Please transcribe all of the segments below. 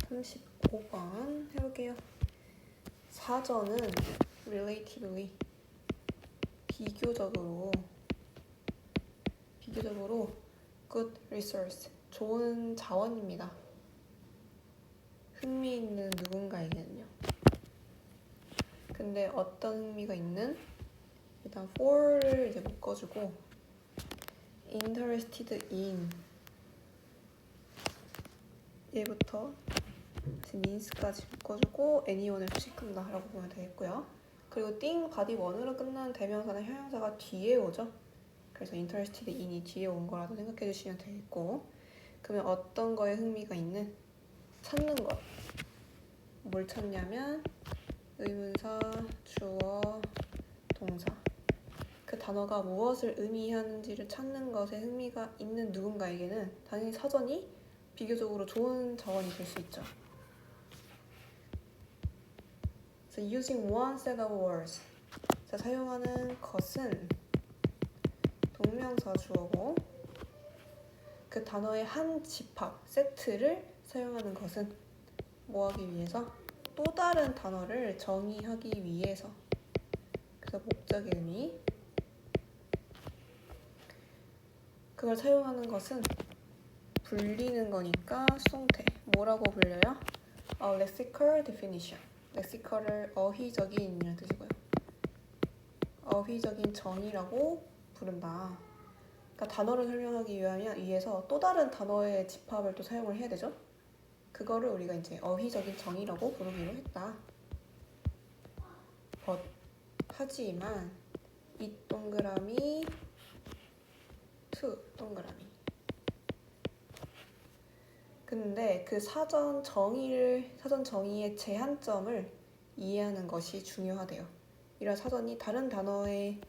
35번 해볼게요. 사전은 relatively 비교적으로 good resource 좋은 자원입니다. 흥미 있는 누군가에게는요. 근데 어떤 흥미가 있는? 일단 for를 이제 묶어주고 interested in 얘부터 means까지 묶어주고 anyone을 수식한다 라고 보면 되겠고요. 그리고 thing, body, one으로 끝나는 대명사나 형용사가 뒤에 오죠. 그래서 interested in이 뒤에 온 거라고 생각해 주시면 되겠고, 그러면 어떤 거에 흥미가 있는? 찾는 것. 뭘 찾냐면 의문사, 주어, 동사. 그 단어가 무엇을 의미하는지를 찾는 것에 흥미가 있는 누군가에게는 당연히 사전이 비교적으로 좋은 자원이 될 수 있죠. So using one set of words. 자, 사용하는 것은 동명사 주어고, 그 단어의 한 집합, 세트를 사용하는 것은 뭐 하기 위해서? 또 다른 단어를 정의하기 위해서. 그래서 목적의 의미. 그걸 사용하는 것은 불리는 거니까 수동태. 뭐라고 불려요? lexical definition. 렉시컬을 어휘적인이라는 뜻이고요. 어휘적인 정의라고 부른다. 그러니까 단어를 설명하기 위해서 또 다른 단어의 집합을 또 사용을 해야 되죠. 그거를 우리가 이제 어휘적인 정의라고 부르기로 했다. 하지만 이 동그라미 to 동그라미. 근데 그 사전 정의의 제한점을 이해하는 것이 중요하대요. 이런 사전이 다른 단어의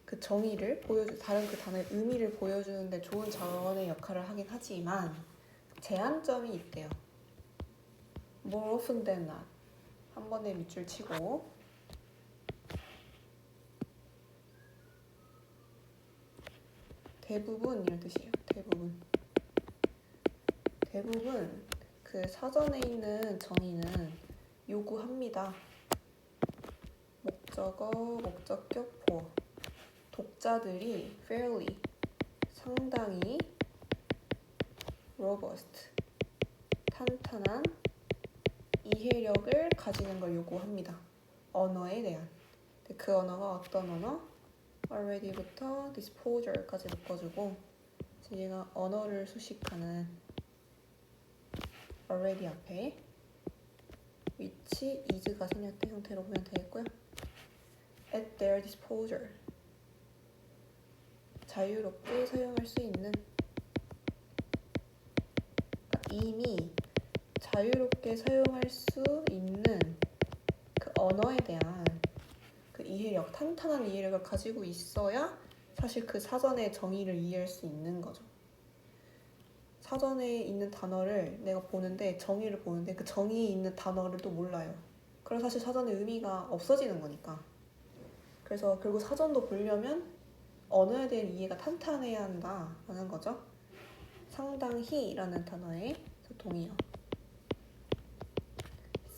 그 정의를 다른 그 단어의 의미를 보여주는데 좋은 자원의 역할을 하긴 하지만 제한점이 있대요. More often than not. 한 번에 밑줄 치고 대부분 이런 뜻이에요. 대부분 그 사전에 있는 정의는 요구합니다. 목적어, 목적격, 보어. 독자들이 fairly, 상당히 robust, 탄탄한 이해력을 가지는 걸 요구합니다. 언어에 대한. 그 언어가 어떤 언어? already부터 disposal까지 묶어주고, 얘가 언어를 수식하는 already 앞에 which is가 생략된 형태로 보면 되겠고요. at their disposal. 자유롭게 사용할 수 있는. 이미 자유롭게 사용할 수 있는 그 언어에 대한 그 이해력, 탄탄한 이해력을 가지고 있어야 사실 그 사전의 정의를 이해할 수 있는 거죠. 사전에 있는 단어를 내가 보는데, 정의를 보는데 그 정의에 있는 단어를 또 몰라요. 그럼 사실 사전의 의미가 없어지는 거니까. 그래서 결국 사전도 보려면 언어에 대한 이해가 탄탄해야 한다라는 거죠. 상당히라는 단어의 동의어.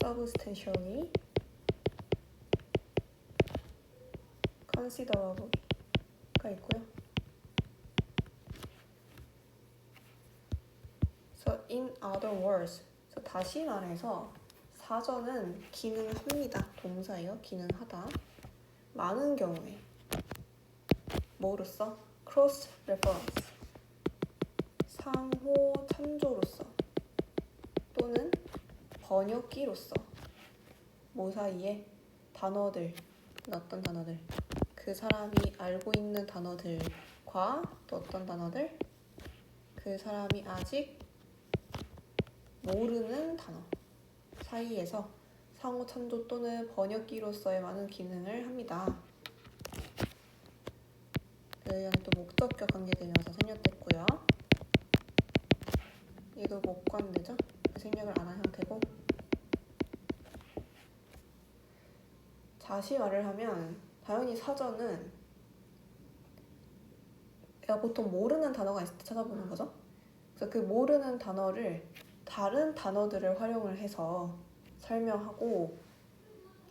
substantially, considerably가 있고요. So in other words, 다시 말해서 사전은 기능합니다. 동사예요. 기능하다. 많은 경우에 뭐로써? cross reference, 상호 참조로서, 또는 번역기로서. 뭐 사이에? 단어들, 어떤 단어들? 그 사람이 알고 있는 단어들과 또 어떤 단어들? 그 사람이 아직 모르는 단어 사이에서 상호 참조 또는 번역기로서의 많은 기능을 합니다. 여기는 또 목적격 관계대명사 생략됐고요. 얘도 목관되죠? 생략을 안 한 상태고. 다시 말을 하면 당연히 사전은 내가 보통 모르는 단어가 있을 때 찾아보는 거죠. 그래서 그 모르는 단어를 다른 단어들을 활용을 해서 설명을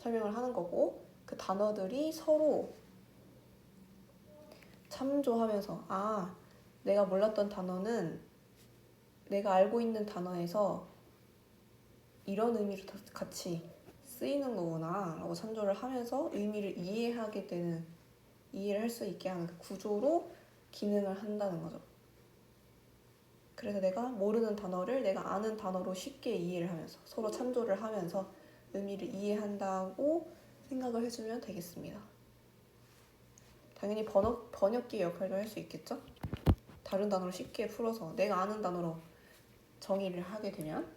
하는 거고, 그 단어들이 서로 참조하면서 내가 몰랐던 단어는 내가 알고 있는 단어에서 이런 의미로 같이 쓰이는 거구나 라고 참조를 하면서 의미를 이해를 할 수 있게 하는 그 구조로 기능을 한다는 거죠. 그래서 내가 모르는 단어를 내가 아는 단어로 쉽게 이해를 하면서 서로 참조를 하면서 의미를 이해한다고 생각을 해주면 되겠습니다. 당연히 번역기 역할도 할 수 있겠죠? 다른 단어를 쉽게 풀어서 내가 아는 단어로 정의를 하게 되면.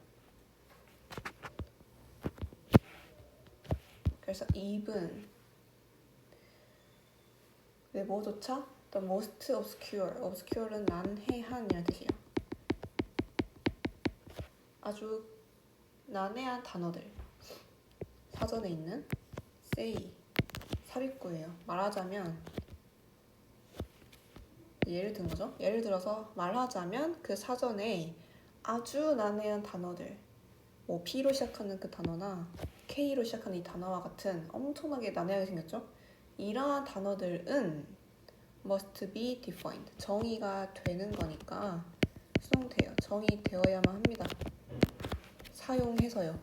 그래서 even 뭐조차 the most obscure는 난해한이라는 뜻이에요. 아주 난해한 단어들, 사전에 있는 say, 삽입구예요. 말하자면 예를 든 거죠. 예를 들어서 말하자면 그 사전에 아주 난해한 단어들, 뭐 P로 시작하는 그 단어나 K로 시작하는 이 단어와 같은 엄청나게 난해하게 생겼죠. 이러한 단어들은 must be defined, 정의가 되는 거니까 수동태예요. 정의되어야만 합니다. 사용해서요.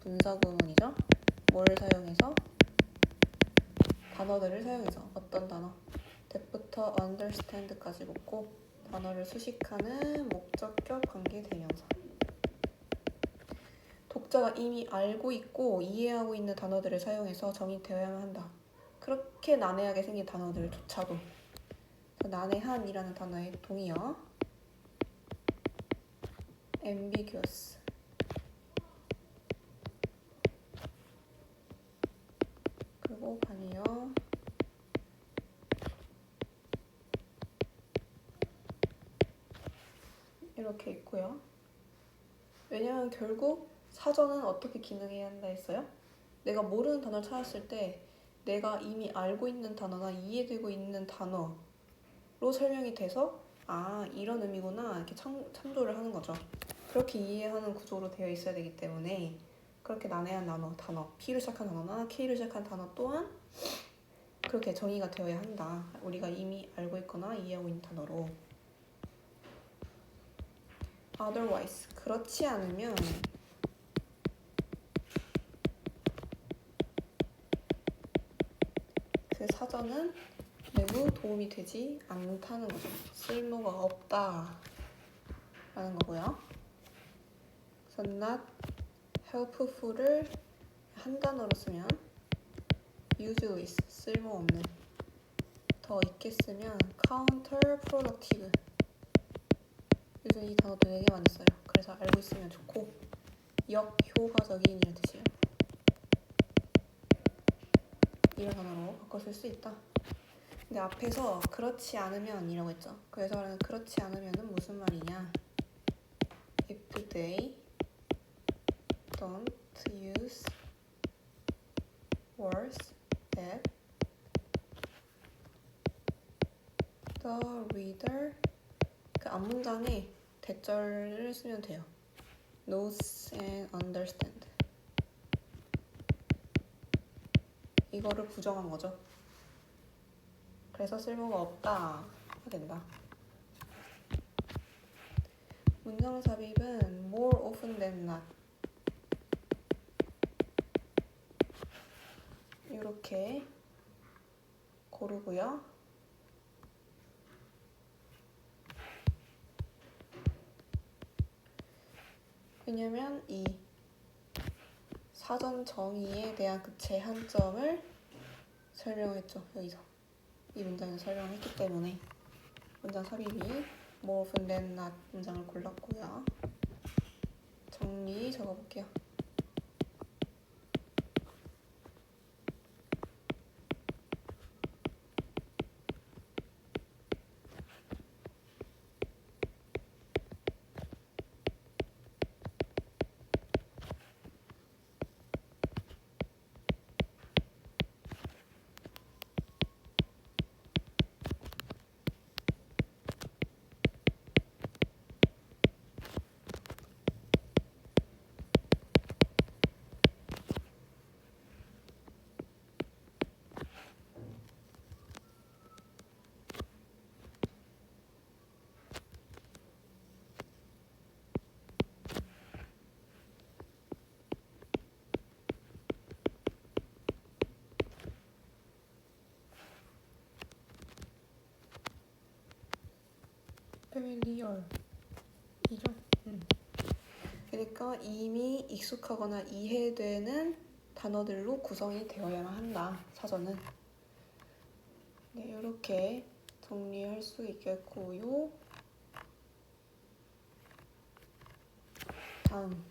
분사구문이죠. 뭘 사용해서? 단어들을 사용해서. 어떤 단어? that부터 understand까지 묶고 단어를 수식하는 목적격 관계대명사. 독자가 이미 알고 있고 이해하고 있는 단어들을 사용해서 정의되어야만 한다. 그렇게 난해하게 생긴 단어들조차도. 난해한이라는 단어의 동의어 ambiguous. 그리고 반의어 이렇게 있고요. 왜냐면 결국 사전은 어떻게 기능해야 한다 했어요? 내가 모르는 단어를 찾았을 때 내가 이미 알고 있는 단어나 이해되고 있는 단어로 설명이 돼서 이런 의미구나 이렇게 참조를 하는 거죠. 그렇게 이해하는 구조로 되어 있어야 되기 때문에 그렇게 난해한 단어 P로 시작한 단어나 K로 시작한 단어 또한 그렇게 정의가 되어야 한다. 우리가 이미 알고 있거나 이해하고 있는 단어로. otherwise, 그렇지 않으면 그 사전은 매우 도움이 되지 않다는 거죠. 쓸모가 없다 라는 거고요. 그래서 not helpful을 한 단어로 쓰면 useless, 쓸모없는. 더 있게 쓰면 counterproductive. 요즘 이 단어 되게 많이 써요. 그래서 알고 있으면 좋고 역효과적인 이런 뜻이에요. 이런 단어로 바꿔 쓸 수 있다. 근데 앞에서 그렇지 않으면 이라고 했죠. 그래서 그렇지 않으면은 무슨 말이냐? If they don't use words that the reader, 그 앞문장에 대절을 쓰면 돼요. knows and understand. 이거를 부정한 거죠. 그래서 쓸모가 없다 된다. 문장 삽입은 more often than not. 이렇게 고르고요. 왜냐면 이 사전 정의에 대한 그 제한점을 설명했죠. 여기서 이 문장에서 설명을 했기 때문에 문장 삽입이 more often than not 문장을 골랐고요. 정리 적어볼게요. familiar이죠. 그러니까 이미 익숙하거나 이해되는 단어들로 구성이 되어야만 한다, 사전은. 네, 이렇게 정리할 수 있겠고요. 다음.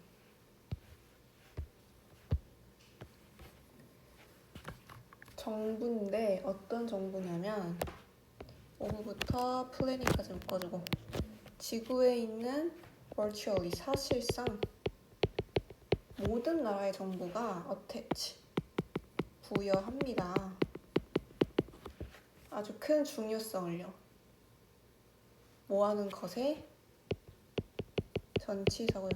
정부인데 어떤 정부냐면 5부부터 플래닝까지 묶어주고 지구에 있는 virtually 사실상 모든 나라의 정부가 attach 부여합니다. 아주 큰 중요성을요. 뭐하는 것에 전치사고요.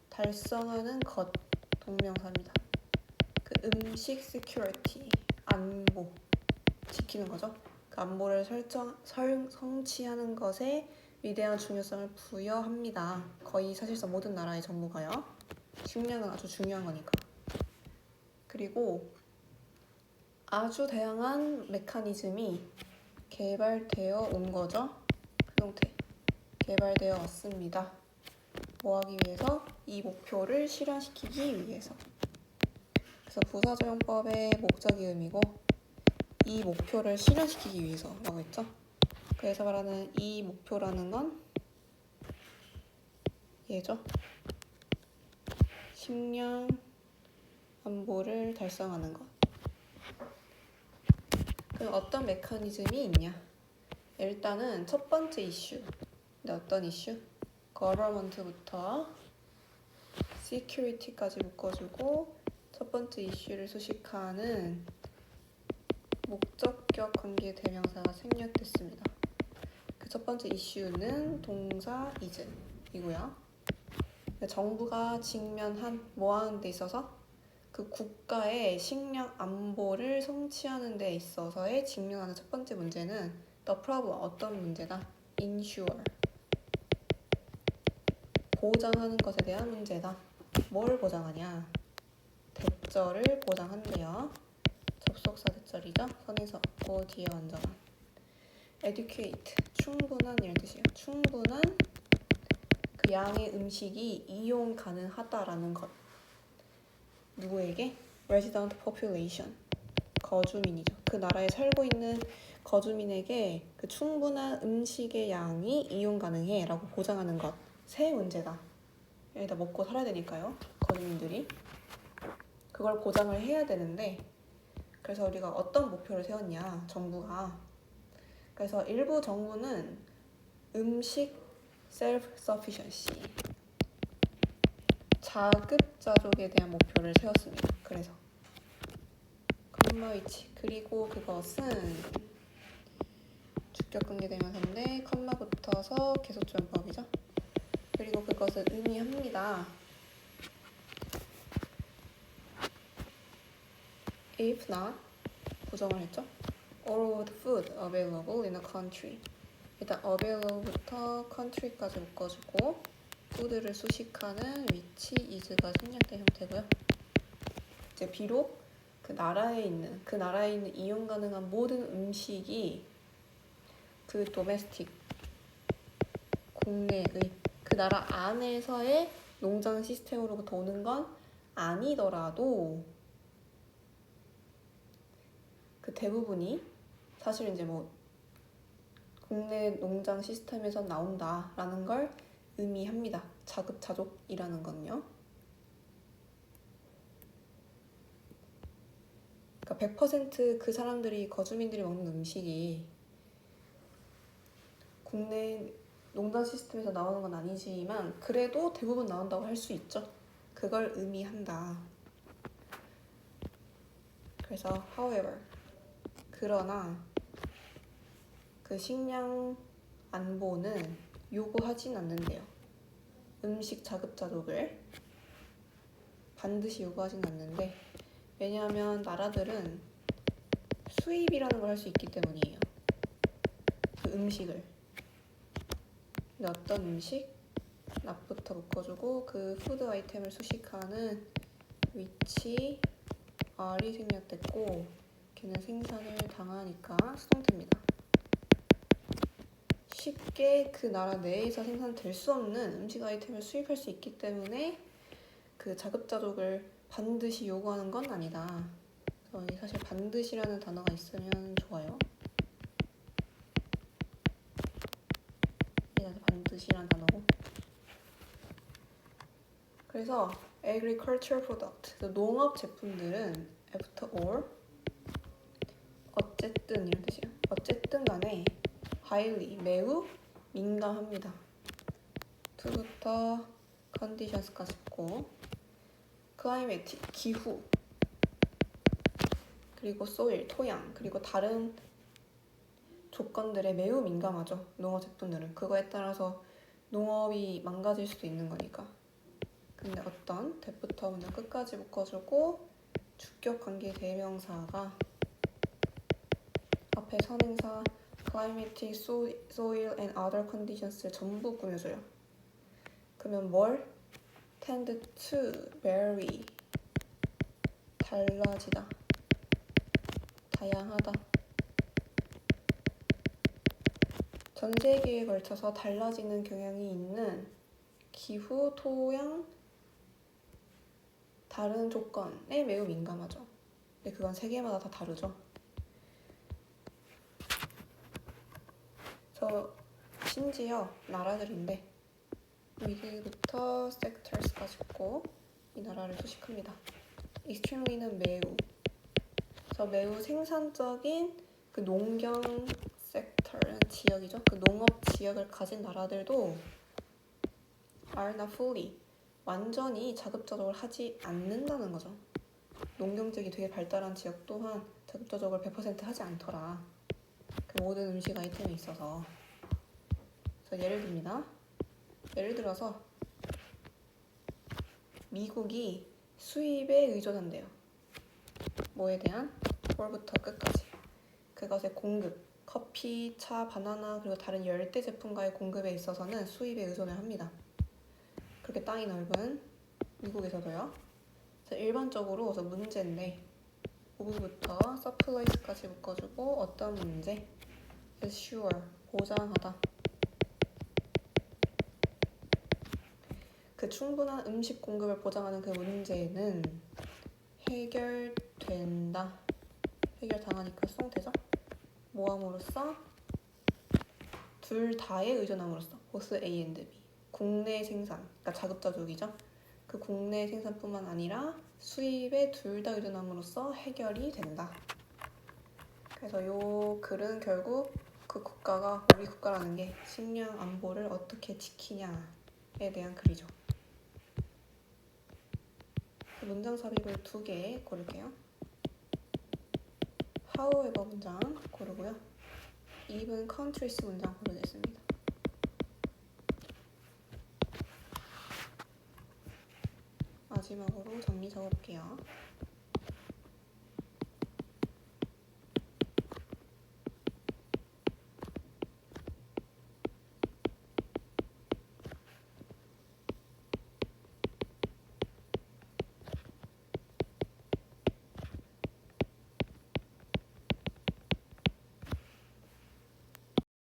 달성하는 것 동명사입니다. 그 음식 security 안보 지키는 거죠. 그 안보를 성취하는 것에 위대한 중요성을 부여합니다. 거의 사실상 모든 나라의 정부가요. 식량은 아주 중요한 거니까. 그리고 아주 다양한 메커니즘이 개발되어 온 거죠. 그 형태. 개발되어 왔습니다. 뭐 하기 위해서? 이 목표를 실현시키기 위해서. 그래서 부사적용법의 목적이 의미고 이 목표를 실현시키기 위해서라고 했죠. 그래서 말하는 이 목표라는 건 얘죠. 식량 안보를 달성하는 것. 그럼 어떤 메커니즘이 있냐? 일단은 첫 번째 이슈. 근데 어떤 이슈? government부터 security까지 묶어주고 첫 번째 이슈를 수식하는 목적격 관계 대명사가 생략됐습니다. 그 첫 번째 이슈는 동사 is이고요. 정부가 직면한 뭐 하는 데 있어서 그 국가의 식량 안보를 성취하는 데 있어서의 직면하는 첫 번째 문제는 the problem 어떤 문제다? ensure 보장하는 것에 대한 문제다. 뭘 보장하냐? 대절을 보장한대요. 접속사 대절이죠. 선에서 없고 뒤에 완전한. educate 충분한 이런 뜻이에요. 충분한 그 양의 음식이 이용 가능하다라는 것. 누구에게? resident population 거주민이죠. 그 나라에 살고 있는 거주민에게 그 충분한 음식의 양이 이용 가능해 라고 보장하는 것. 새 문제다. 여기다 먹고 살아야 되니까요. 거주민들이. 그걸 보장을 해야 되는데 그래서 우리가 어떤 목표를 세웠냐 정부가. 그래서 일부 정부는 음식 self-sufficiency 자급자족에 대한 목표를 세웠습니다. 그래서 컴마 위치 그리고 그것은 주격관계대명사인데 컴마 붙어서 계속조연법이죠. 그리고 그것은 의미합니다. If not 부정을 했죠. All of the food available in a country 일단 available부터 country까지 묶어주고 food를 수식하는 which is가 생략된 형태고요. 이제 비록 그 나라에 있는 이용 가능한 모든 음식이 그 domestic 국내의 그 나라 안에서의 농장 시스템으로부터 오는 건 아니더라도 그 대부분이 사실 이제 뭐 국내 농장 시스템에서 나온다라는 걸 의미합니다. 자급자족이라는 건요. 그러니까 100% 그 사람들이 거주민들이 먹는 음식이 국내 농장 시스템에서 나오는 건 아니지만 그래도 대부분 나온다고 할 수 있죠. 그걸 의미한다. 그래서 however 그러나 그 식량 안보는 요구하진 않는데요. 음식 자급자족을 반드시 요구하진 않는데 왜냐하면 나라들은 수입이라는 걸 할 수 있기 때문이에요. 그 음식을. 근데 어떤 음식? 납부터 묶어주고 그 푸드 아이템을 수식하는 which R이 생략됐고 걔는 생산을 당하니까 수동태입니다. 쉽게 그 나라 내에서 생산될 수 없는 음식 아이템을 수입할 수 있기 때문에 그 자급자족을 반드시 요구하는 건 아니다. 여기 사실 반드시라는 단어가 있으면 좋아요. 이게 반드시라는 단어고. 그래서 agriculture product, 농업 제품들은 after all, 어쨌든 이런 뜻이에요. 어쨌든 간에 highly, 매우 민감합니다. to부터 conditions까지 있고 climatic, 기후, 그리고 soil, 토양, 그리고 다른 조건들에 매우 민감하죠. 농업 제품들은 그거에 따라서 농업이 망가질 수도 있는 거니까. 근데 어떤 대부터 그냥 끝까지 묶어주고 주격 관계 대명사가 앞에 선행사 climatic, soil and other conditions를 전부 꾸며줘요. 그러면 뭘? tend to vary, 달라지다, 다양하다. 전 세계에 걸쳐서 달라지는 경향이 있는 기후, 토양, 다른 조건에 매우 민감하죠. 근데 그건 세계마다 다 다르죠. 심지어 나라들인데 위드부터 sectors까지 있고 이 나라를 소식합니다. extremely는 매우. 그래서 매우 생산적인 그 농경 섹터는 지역이죠. 그 농업 지역을 가진 나라들도 are not fully, 완전히 자급자족을 하지 않는다는 거죠. 농경적이 되게 발달한 지역 또한 자급자족을 100% 하지 않더라. 그 모든 음식 아이템에 있어서. 그래서 예를 듭니다. 예를 들어서 미국이 수입에 의존한대요. 뭐에 대한? 꼴부터 끝까지. 그것의 공급, 커피, 차, 바나나 그리고 다른 열대 제품과의 공급에 있어서는 수입에 의존을 합니다. 그렇게 땅이 넓은 미국에서도요. 일반적으로 그래서 문제인데 오브부터 supplies까지 묶어주고 어떤 문제? assure, 보장하다. 그 충분한 음식 공급을 보장하는 그 문제는 해결된다. 해결당하니까 수동태죠. 모함으로써 둘 다에 의존함으로써 both A and B. 국내 생산, 그러니까 자급자족이죠. 그 국내 생산뿐만 아니라 수입에 둘 다 의존함으로써 해결이 된다. 그래서 이 글은 결국 그 국가가, 우리 국가라는 게 식량 안보를 어떻게 지키냐에 대한 글이죠. 문장 삽입을 2개 고를게요. however 문장 고르고요. even countries 문장 고르겠습니다. 마지막으로 정리 적어볼게요.